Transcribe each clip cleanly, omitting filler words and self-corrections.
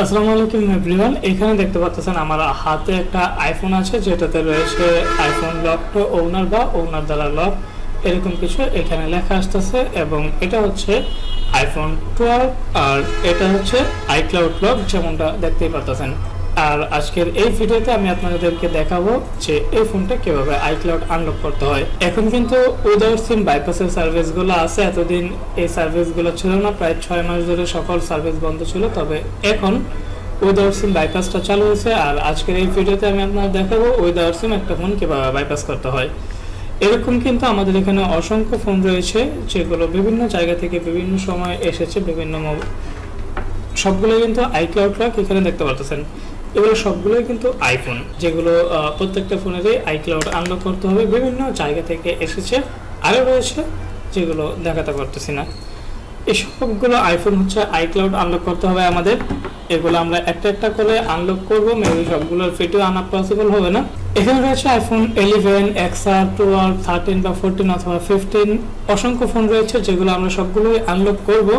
আসসালামু আলাইকুম এভরিওয়ান। এখানে দেখতে পাচ্ছেন আমার হাতে একটা আইফোন আছে, যেটাতে রয়েছে আইফোন লক টু ওনার বা ওনার দ্বারা লক, এরকম কিছু এখানে লেখা আসতেছে। এবং এটা হচ্ছে আইফোন 12 আর এটা হচ্ছে আইক্লাউড লক, যেমনটা দেখতেই পাচ্ছেন। আর আজকের এই ভিডিওতে আমি আপনাদেরকে দেখাবো যে এই ফোনটা কিভাবে আইক্লাউড আনলক করতে হয়। এখন কিন্তু উইদাউট সিম বাইপাসের সার্ভিসগুলো আছে, এতদিন এই সার্ভিসগুলো ছিল না, প্রায় 6 মাস ধরে সকল সার্ভিস বন্ধ ছিল। তবে এখন উইদাউট সিম বাইপাসটা চালু হয়েছে। আর আজকের এই ভিডিওতে আমি আপনাদের দেখাবো উইদাউট সিম একটা ফোন কিভাবে বাইপাস করতে হয়। এরকম কিন্তু আমাদের এখানে অসংখ্য ফোন রয়েছে, যেগুলো বিভিন্ন জায়গা থেকে বিভিন্ন সময় এসেছে, বিভিন্ন সবগুলো কিন্তু আইক্লাউড লক এখানে দেখতে পাচ্ছেন। এগুলো সবগুলোই কিন্তু আইফোন, যেগুলো প্রত্যেকটা ফোনেরই আইক্লাউড আনলক করতে হবে, বিভিন্ন জায়গা থেকে এসেছে। আরও রয়েছে যেগুলো দেখাতে পারতেছি না। এই সবগুলো আইফোন হচ্ছে আইক্লাউড আনলক করতে হবে আমাদের। এগুলো আমরা একটা একটা করে আনলক করবো, মেবি সবগুলোর ভিডিও আনা পসিবল হবে না। এখানে রয়েছে আইফোন 11, XR, 12, 13 বা 14 অথবা 15, অসংখ্য ফোন রয়েছে যেগুলো আমরা সবগুলোই আনলক করবো।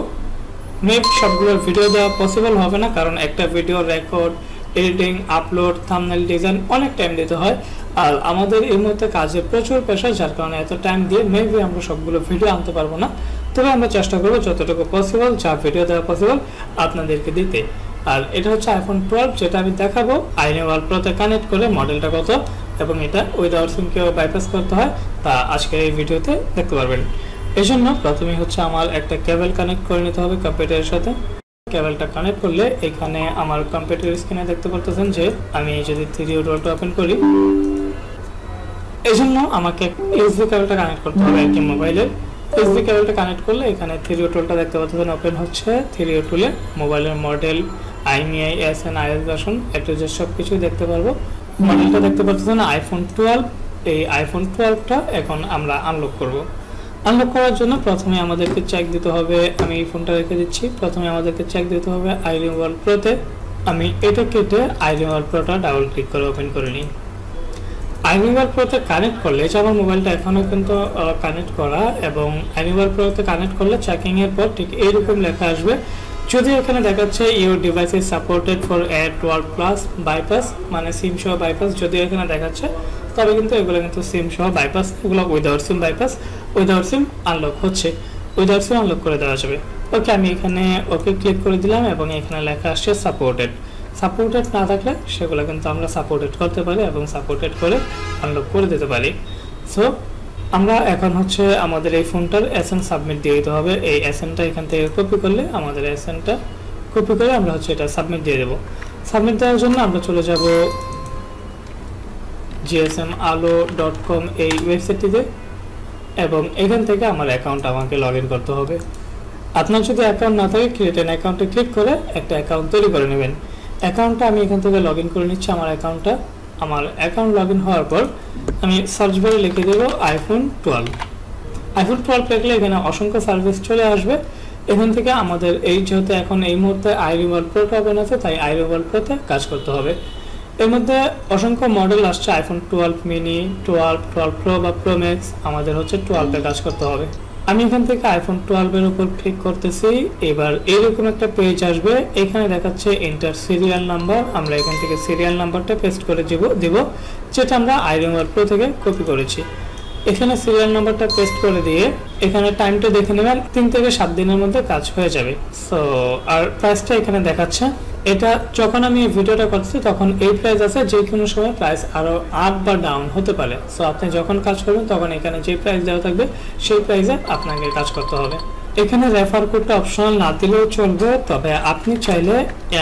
মেবি সবগুলোর ভিডিও দেওয়া পসিবল হবে না, কারণ একটা video record, editing, upload, thumbnail design অনেক টাইম দিতে হয়। আর আমাদের এই মুহূর্তে কাজে প্রচুর প্রেশার, যার কারণে এত টাইম দিয়ে মেবি আমরা সবগুলো ভিডিও আনতে পারবো না। তবে আমরা চেষ্টা করবো যতটুকু পসিবল, যা ভিডিও দেওয়া পসিবল আপনাদেরকে দিতে। আর এটা হচ্ছে আইফোন 12, যেটা আমি দেখাবো আইনেওয়াল প্রোতে কানেক্ট করে মডেলটা কত এবং এটা উইদাউট সিম কিভাবে বাইপাস করতে হয় তা আজকের এই ভিডিওতে দেখতে পারবেন। এই জন্য প্রথমে হচ্ছে আমার একটা কেবল কানেক্ট করে নিতে হবে কম্পিউটারের সাথে। কেবলটা কানেক্ট করলে এখানে আমার কম্পিউটার স্ক্রিনে দেখতে পারতেছেন যে আমি যদি 3D রোলটা ওপেন করি, এই জন্য আমাকে ইউএসবি কেবলটা কানেক্ট করতে হবে আর কি মোবাইলের। ইউএসবি কেবলটা কানেক্ট করলে এখানে 3D রোলটা দেখতে পাচ্ছেন ওপেন হচ্ছে। 3D রোলে মোবাইলের model, IMEI, SN, iOS version, যে সব কিছুই দেখতে পারবো। মডেলটা দেখতে পাচ্ছেন আইফোন 12। এই আইফোন 12টা এখন আমরা আনলক করব। আনলক করার জন্য প্রথমে আমাদেরকে চেক দিতে হবে, আমি এই ফোনটা রেখে দিচ্ছি। প্রথমে আমাদেরকে চেক দিতে হবে আইরিওয়াল প্রোতে। আমি এটা কেটে আইরিওয়াল প্রোটা ডাবল ক্লিক করে ওপেন করে নিই। আইরিওয়াল প্রোতে কানেক্ট করলে, যে আমার মোবাইলটা এখনও কিন্তু কানেক্ট করা, এবং আইরিওয়াল প্রোতে কানেক্ট করলে চেকিংয়ের পর ঠিক এইরকম লেখা আসবে। যদি এখানে দেখাচ্ছে your device is supported for A12+ bypass, মানে সিম সহ বাইপাস যদি এখানে দেখাচ্ছে, তবে কিন্তু এগুলো কিন্তু সিম সহ বাইপাস, এগুলো উইদাউট সিম বাইপাস, উইদাউট সিম আনলক হচ্ছে, উইদাউট সিম আনলক করে দেওয়া যাবে। ওকে, আমি এখানে ওকে ক্লিক করে দিলাম এবং এখানে লেখা আসছে সাপোর্টেড। সাপোর্টেড না থাকলে সেগুলো কিন্তু আমরা সাপোর্টেড করতে পারি এবং সাপোর্টেড করে আনলক করে দিতে পারি। সো আমরা এখন হচ্ছে আমাদের এই ফোনটার SN সাবমিট দিয়ে দিতে হবে। এই SNটা এখান থেকে কপি করলে আমাদের SNটা কপি করে আমরা হচ্ছে এটা সাবমিট দিয়ে দেবো। সাবমিট দেওয়ার জন্য আমরা চলে যাব gsmalo.com এই ওয়েবসাইটটিতে, এবং এখান থেকে আমার অ্যাকাউন্ট আমাকে লগ ইন করতে হবে। আপনার যদি অ্যাকাউন্ট না থাকে, ক্রিয়েট অ্যান অ্যাকাউন্টে ক্লিক করে একটা অ্যাকাউন্ট তৈরি করে নেবেন। অ্যাকাউন্টটা আমি এখান থেকে লগ ইন করে নিচ্ছি আমার অ্যাকাউন্টটা। আমার অ্যাকাউন্ট লগ ইন হওয়ার পর আমি সার্চ বারে লিখে দেবো আইফোন 12। আইফোন 12 লিখলে এখানে অসংখ্য সার্ভিস চলে আসবে। এখান থেকে আমাদের এই যেহেতু এখন এই মুহূর্তে আইরিওয়াল প্রোটা ওপেন আছে, তাই আইরিওয়াল প্রোতে কাজ করতে হবে। এর মধ্যে অসংখ্য মডেল আসছে, আইফোন 12 মিনি, 12, 12 প্রো বা প্রো ম্যাক্স, আমাদের হচ্ছে 12-এ কাজ করতে হবে। আমি এখান থেকে আইফোন 12-এর উপর ক্লিক করতেছি। এবার এইরকম একটা পেজ আসবে, এখানে দেখাচ্ছে এন্টার সিরিয়াল নাম্বার। আমরা এখান থেকে সিরিয়াল নাম্বারটা পেস্ট করে দিব, যেটা আমরা আইরিওয়াল প্রো থেকে কপি করেছি। এখানে সিরিয়াল নাম্বারটা পেস্ট করে দিয়ে এখানে টাইমটা দেখে নেবেন, 3 থেকে 7 দিনের মধ্যে কাজ হয়ে যাবে। সো আর প্রাইসটা এখানে দেখাচ্ছে। এটা যখন আমি ভিডিওটা করছি তখন এই প্রাইস আছে, যে কোনো সময় প্রাইস আরও আপ বা ডাউন হতে পারে। সো আপনি যখন কাজ করবেন তখন এখানে যে প্রাইস দেওয়া থাকবে সেই প্রাইসে আপনাকে কাজ করতে হবে। এখানে রেফার কোডটা অপশনাল না দিলেও চলবে, তবে আপনি চাইলে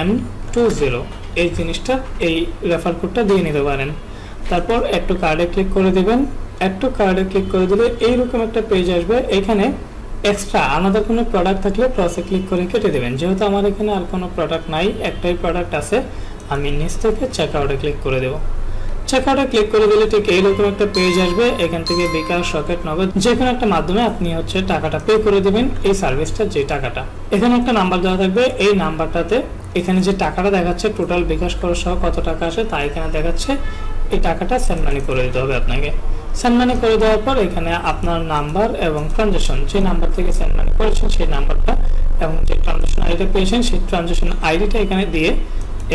M20 এই জিনিসটা, এই রেফার কোডটা দিয়ে নিতে পারেন। তারপর একটু কার্ডে ক্লিক করে দেবেন। একটু কার্ডে ক্লিক করে দিলে এইরকম একটা পেজ আসবে। এখানে এক্সট্রা আলাদা কোনো প্রোডাক্ট থাকলে প্লাসে ক্লিক করে কেটে দেবেন। যেহেতু আমার এখানে আর কোনো প্রোডাক্ট নাই, একটাই প্রোডাক্ট আছে, আমি নিচ থেকে চেক আউটে ক্লিক করে দেবো। চেক আউটে ক্লিক করে দিলে ঠিক এইরকম একটা পেজ আসবে। এখান থেকে বিকাশ, রকেট, নগদ যে কোনো একটা মাধ্যমে আপনি হচ্ছে টাকাটা পে করে দেবেন, এই সার্ভিসটা যে টাকাটা। এখানে একটা নাম্বার দেওয়া থাকবে, এই নাম্বারটাতে এখানে যে টাকাটা দেখাচ্ছে টোটাল বিকাশ খরচ সহ কত টাকা আসে তা এখানে দেখাচ্ছে। এই টাকাটা সেন্ড মানি করে দিতে হবে আপনাকে। সেন্ড মানি করে দেওয়ার পর এখানে আপনার নাম্বার এবং ট্রানজাকশন, যে নাম্বার থেকে সেন্ড মানি করেছেন সেই নাম্বারটা এবং যে ট্রানজাকশন আইডিটা পেয়েছেন সেই ট্রানজাকশন আইডিটা এখানে দিয়ে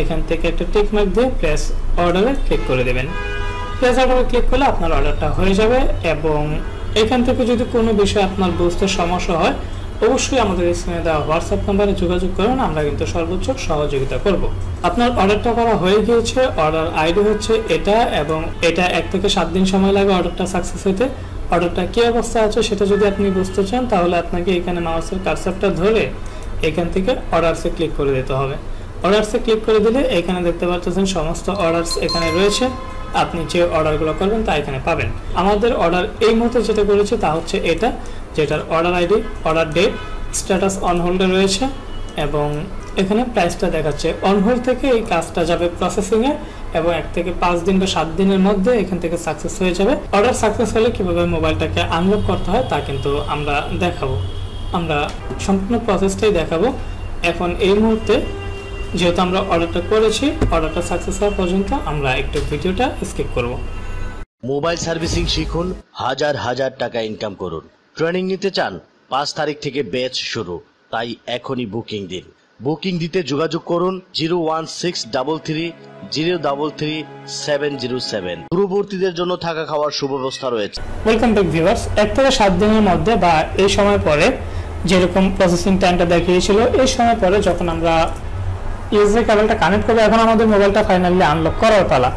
এখান থেকে একটা টিক মার্ক দিয়ে প্লেস অর্ডারে ক্লিক করে দেবেন। প্লেস অর্ডারে ক্লিক করলে আপনার অর্ডারটা হয়ে যাবে। এবং এখান থেকে যদি কোনো বিষয় আপনার বুঝতে সমস্যা হয় অবশ্যই আমাদের স্ক্রিনে দেওয়া হোয়াটসঅ্যাপ নাম্বারে যোগাযোগ করুন, আমরা কিন্তু সর্বোচ্চ সহযোগিতা করব। আপনার অর্ডারটা করা হয়ে গিয়েছে, অর্ডার আইডি হচ্ছে এটা এবং এটা 1 থেকে 7 দিন সময় লাগে অর্ডারটা সাকসেস হতে। অর্ডারটা কি অবস্থা আছে সেটা যদি আপনি বুঝতে চান তাহলে আপনাকে এখানে মাউসের কার্সারটা ধরে এখান থেকে অর্ডারসে ক্লিক করে দিতে হবে। অর্ডারসে ক্লিক করে দিলে এখানে দেখতে পাচ্ছেন সমস্ত অর্ডারস এখানে রয়েছে, আপনি যে অর্ডারগুলো করবেন তা এখানে পাবেন। আমাদের অর্ডার এই মুহূর্তে যেটা করেছি তা হচ্ছে এটা, যেটার order ID, order date, status on হোল্ডে রয়েছে এবং এখানে প্রাইসটা দেখাচ্ছে। অন হোল্ড থেকে এই কাজটা যাবে প্রসেসিংয়ে এবং 1 থেকে 5 দিন বা 7 দিনের মধ্যে এখান থেকে সাকসেস হয়ে যাবে। অর্ডার সাকসেস হলে কিভাবে মোবাইলটাকে আনলক করতে হয় তা কিন্তু আমরা দেখাবো, আমরা সম্পূর্ণ প্রসেসটাই দেখাবো। এখন এই মুহূর্তে যেহেতু আমরা অর্ডারটা করেছি, অর্ডারটা সাকসেস হওয়া পর্যন্ত আমরা একটু ভিডিওটা স্কিপ করব। মোবাইল সার্ভিসিং শিখুন, হাজার হাজার টাকা ইনকাম করুন। ট্রেনিং নিতে চান? 5 তারিখ থেকে ব্যাচ শুরু, তাই এখনই বুকিং দিন। বুকিং দিতে যোগাযোগ করুন 01633033707। দূরবর্তীদের জন্য থাকা খাওয়ার সুব্যবস্থা রয়েছে। Welcome back viewers. 1 থেকে 7 দিনের মধ্যে বা এই সময় পরে যেরকম প্রসেসিং টাইমটা দেখিয়েছিল, এই সময় পরে যখন আমরা ইউএসবি কেবলটা কানেক্ট করবো, এখন আমাদের মোবাইলটা ফাইনালি আনলক করার পালা।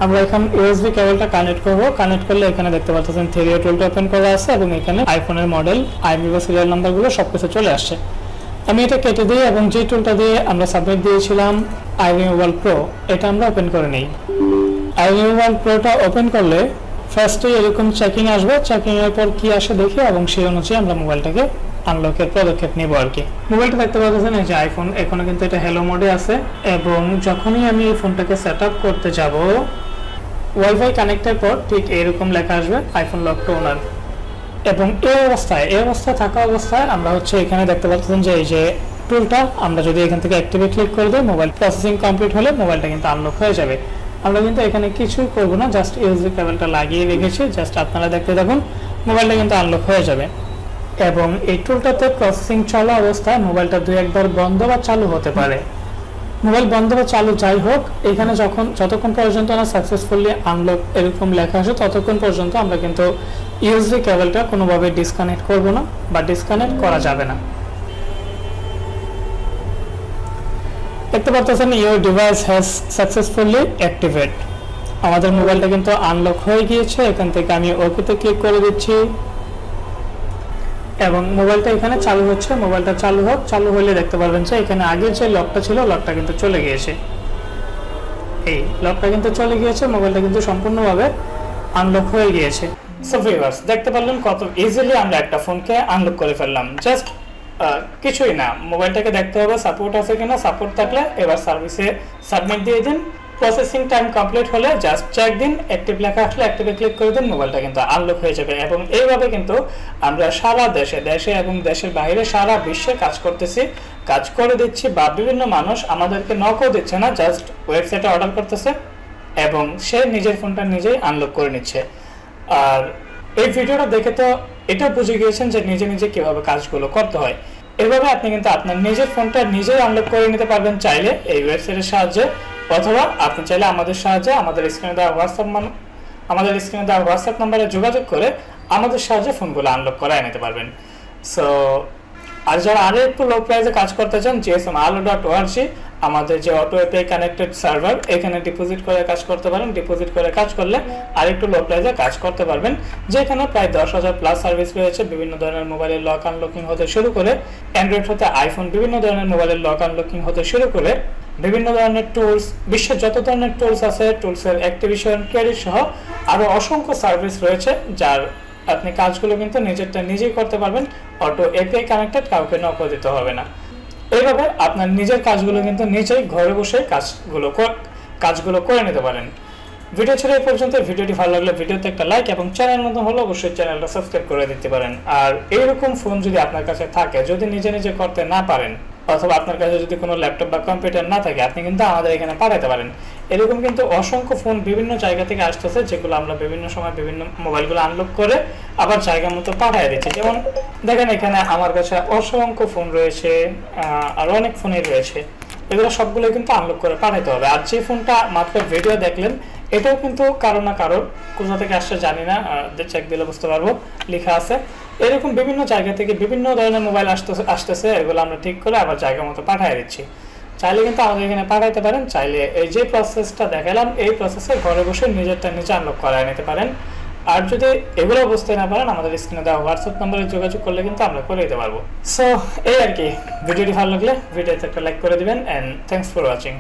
আমরা এখন ইউএসবি কেবলটা কানেক্ট করব। কানেক্ট করলে এখানে দেখতে পাচ্ছেন 3A টুলটা ওপেন করা আছে এবং এখানে আইফোনের মডেল, আইএমইআই বা সিরিয়াল নাম্বারগুলো সবকিছু চলে আসছে। আমি এটা কেটে দিই এবং যে টুলটা দিয়ে আমরা সাবমিট দিয়েছিলাম iMobile Pro, এটা আমরা ওপেন করে নিই। iMobile Proটা ওপেন করলে ফার্স্টে এরকম চেকিং আসবে, চেকিং এর পর কি আসে দেখি এবং সেই অনুযায়ী আমরা মোবাইলটাকে আনলকের পদক্ষেপ নিব আর কি। মোবাইলটা দেখতে পাচ্ছেন এই যে আইফোন, এখনো কিন্তু এটা হ্যালো মোডে আছে এবং যখনই আমি এই ফোনটাকে সেট আপ করতে যাব ওয়াইফাই কানেক্টের পর ঠিক এরকম লেখা আসবে আইফোন লক টু ওনার। এবং এই অবস্থায় থাকা অবস্থায় আমরা হচ্ছে এখানে দেখতে পাচ্ছেন যে এই যে টুলটা আমরা যদি এখান থেকে অ্যাক্টিভে ক্লিক করে দিই, মোবাইল প্রসেসিং কমপ্লিট হলে মোবাইলটা কিন্তু আনলক হয়ে যাবে। আমরা কিন্তু এখানে কিছুই করব না, জাস্ট ইউএসবি কেবলটা লাগিয়ে রেখেছি, জাস্ট আপনারা দেখতে থাকুন, মোবাইলটা কিন্তু আনলক হয়ে যাবে। এবং এই টুলটাতে প্রসেসিং চলা অবস্থায় মোবাইলটা 2-1 বার বন্ধ বা চালু হতে পারে। মোবাইল বন্ধ বা চালু যাই হোক, এখানে যতক্ষণ পর্যন্ত না সাকসেসফুলি আনলক এরকম লেখা আসে ততক্ষণ পর্যন্ত আমরা কিন্তু ইউএসবি কেবলটা কোনোভাবে ডিসকানেক্ট করব না বা ডিসকানেক্ট করা যাবে না। দেখতে পাচ্ছেন your device has successfully activate. আমাদের মোবাইলটা কিন্তু আনলক হয়ে গিয়েছে। এখান থেকে আমি ওকেতে ক্লিক করে দিচ্ছি এবং মোবাইলটা এখানে চালু হচ্ছে। মোবাইলটা চালু হোক, চালু হলে দেখতে পারবেন যে এখানে আগে যে লকটা ছিল লকটা কিন্তু চলে গিয়েছে। এই লকটা কিন্তু চলে গিয়েছে, মোবাইলটা কিন্তু সম্পূর্ণভাবে আনলক হয়ে গিয়েছে। সো ভিউয়ার্স, দেখতে পারলেন কত ইজিলি আমরা একটা ফোনকে আনলক করে ফেললাম। জাস্ট কিছুই না, মোবাইলটাকে দেখতে হবে সাপোর্ট আছে কিনা, সাপোর্ট থাকলে এবার সার্ভিসে সাবমিট দিয়ে দিন। প্রসেসিং টাইম কমপ্লিট হলে জাস্ট চেক দিন, অ্যাক্টিভ লেখা আসলে অ্যাক্টিভে ক্লিক করে দিন, মোবাইলটা কিন্তু আনলক হয়ে যাবে। এবং এইভাবে কিন্তু আমরা সারা দেশে এবং দেশের বাইরে সারা বিশ্বে কাজ করতেছি, কাজ করে দিচ্ছি, বা বিভিন্ন মানুষ আমাদেরকে নকও দিচ্ছে না, জাস্ট ওয়েবসাইটে অর্ডার করতেছে এবং সে নিজের ফোনটা নিজেই আনলক করে নিচ্ছে। আর এই ভিডিওটা দেখে তো এটা বুঝে গিয়েছেন যে নিজে নিজে কিভাবে কাজগুলো করতে হয়। এভাবে আপনি কিন্তু আপনার নিজের ফোনটা নিজেই আনলক করে নিতে পারবেন চাইলে এই ওয়েবসাইটের সাহায্যে, অথবা আপনি চাইলে আমাদের সাহায্যে আমাদের স্ক্রিনে দেওয়া হোয়াটসঅ্যাপ নাম্বারে যোগাযোগ করে আমাদের সাহায্যে ফোনগুলো আনলক করায় নিতে পারবেন। সো আর যারা আরো একটু লো প্রাইসে কাজ করতে চান, gsmalo.org আমাদের যে অটো এপিআই কানেক্টেড সার্ভার, এখানে ডিপোজিট করে কাজ করতে পারেন। ডিপোজিট করে কাজ করলে আর একটু লো প্রাইসে কাজ করতে পারবেন, যেখানে প্রায় 10,000 প্লাস সার্ভিস রয়েছে। বিভিন্ন ধরনের মোবাইলের লক আনলকিং হতে শুরু করে অ্যান্ড্রয়েড হতে আইফোন, বিভিন্ন ধরনের মোবাইলের লক আনলকিং হতে শুরু করে বিভিন্ন ধরনের টুলস, বিশ্বের যত ধরনের টুলস আছে, টুলসের অ্যাক্টিভেশন, ক্রেডিট সহ আরো অসংখ্য সার্ভিস রয়েছে, যার আপনি কাজগুলো কিন্তু নিজেরটা নিজেই করতে পারবেন। অটো এপিআই কানেক্টেড, কাউকে নক দিতে হবে না। এইভাবে আপনার নিজের কাজগুলো কিন্তু নিজেই ঘরে বসে কাজগুলো করে নিতে পারেন। ভিডিও ছিল এই পর্যন্ত। ভিডিওটি ভালো লাগলে ভিডিওতে একটা লাইক এবং চ্যানেল মতো হলে অবশ্যই চ্যানেলটা সাবস্ক্রাইব করে দিতে পারেন। আর এইরকম ফোন যদি আপনার কাছে থাকে, যদি নিজে নিজে করতে না পারেন, অথবা আপনার কাছে যদি কোনো ল্যাপটপ বা কম্পিউটার না থাকে, আপনি কিন্তু আমাদের এখানে পাঠাতে পারেন। এরকম কিন্তু অসংখ্য ফোন বিভিন্ন জায়গা থেকে আসতেছে, যেগুলো আমরা বিভিন্ন সময় বিভিন্ন মোবাইলগুলো আনলক করে আবার জায়গা মতো পাঠিয়ে দিচ্ছি। যেমন দেখেন এখানে আমার কাছে অসংখ্য ফোন রয়েছে, আর অনেক ফোনই রয়েছে, এগুলো সবগুলো কিন্তু আনলক করে পাঠাইতে হবে। আর যে ফোনটা মাত্র ভিডিও দেখলেন এটাও কিন্তু কারো না কারোর, কোথা থেকে আসছে জানি না, চেক দিলে বুঝতে পারবো, লেখা আছে। এরকম বিভিন্ন জায়গা থেকে বিভিন্ন ধরনের মোবাইল আসতেছে, এগুলো আমরা ঠিক করে আবার জায়গা মতো পাঠিয়ে দিচ্ছি। চাইলে কিন্তু আমাদের এখানে পাঠাইতে পারেন, চাইলে এই যে প্রসেসটা দেখালাম এই প্রসেসে ঘরে বসে নিজেরটা নিজে আনলক করায় নিতে পারেন। আর যদি এগুলো বুঝতে না পারেন আমাদের স্ক্রিনে দেওয়া হোয়াটসঅ্যাপ নম্বরে যোগাযোগ করলে কিন্তু আমরা করে দিতে পারবো। সো এই আর কি, ভিডিওটি ভালো লাগলে ভিডিওতে একটা লাইক করে দিবেন, এন্ড থ্যাঙ্কস ফর ওয়াচিং।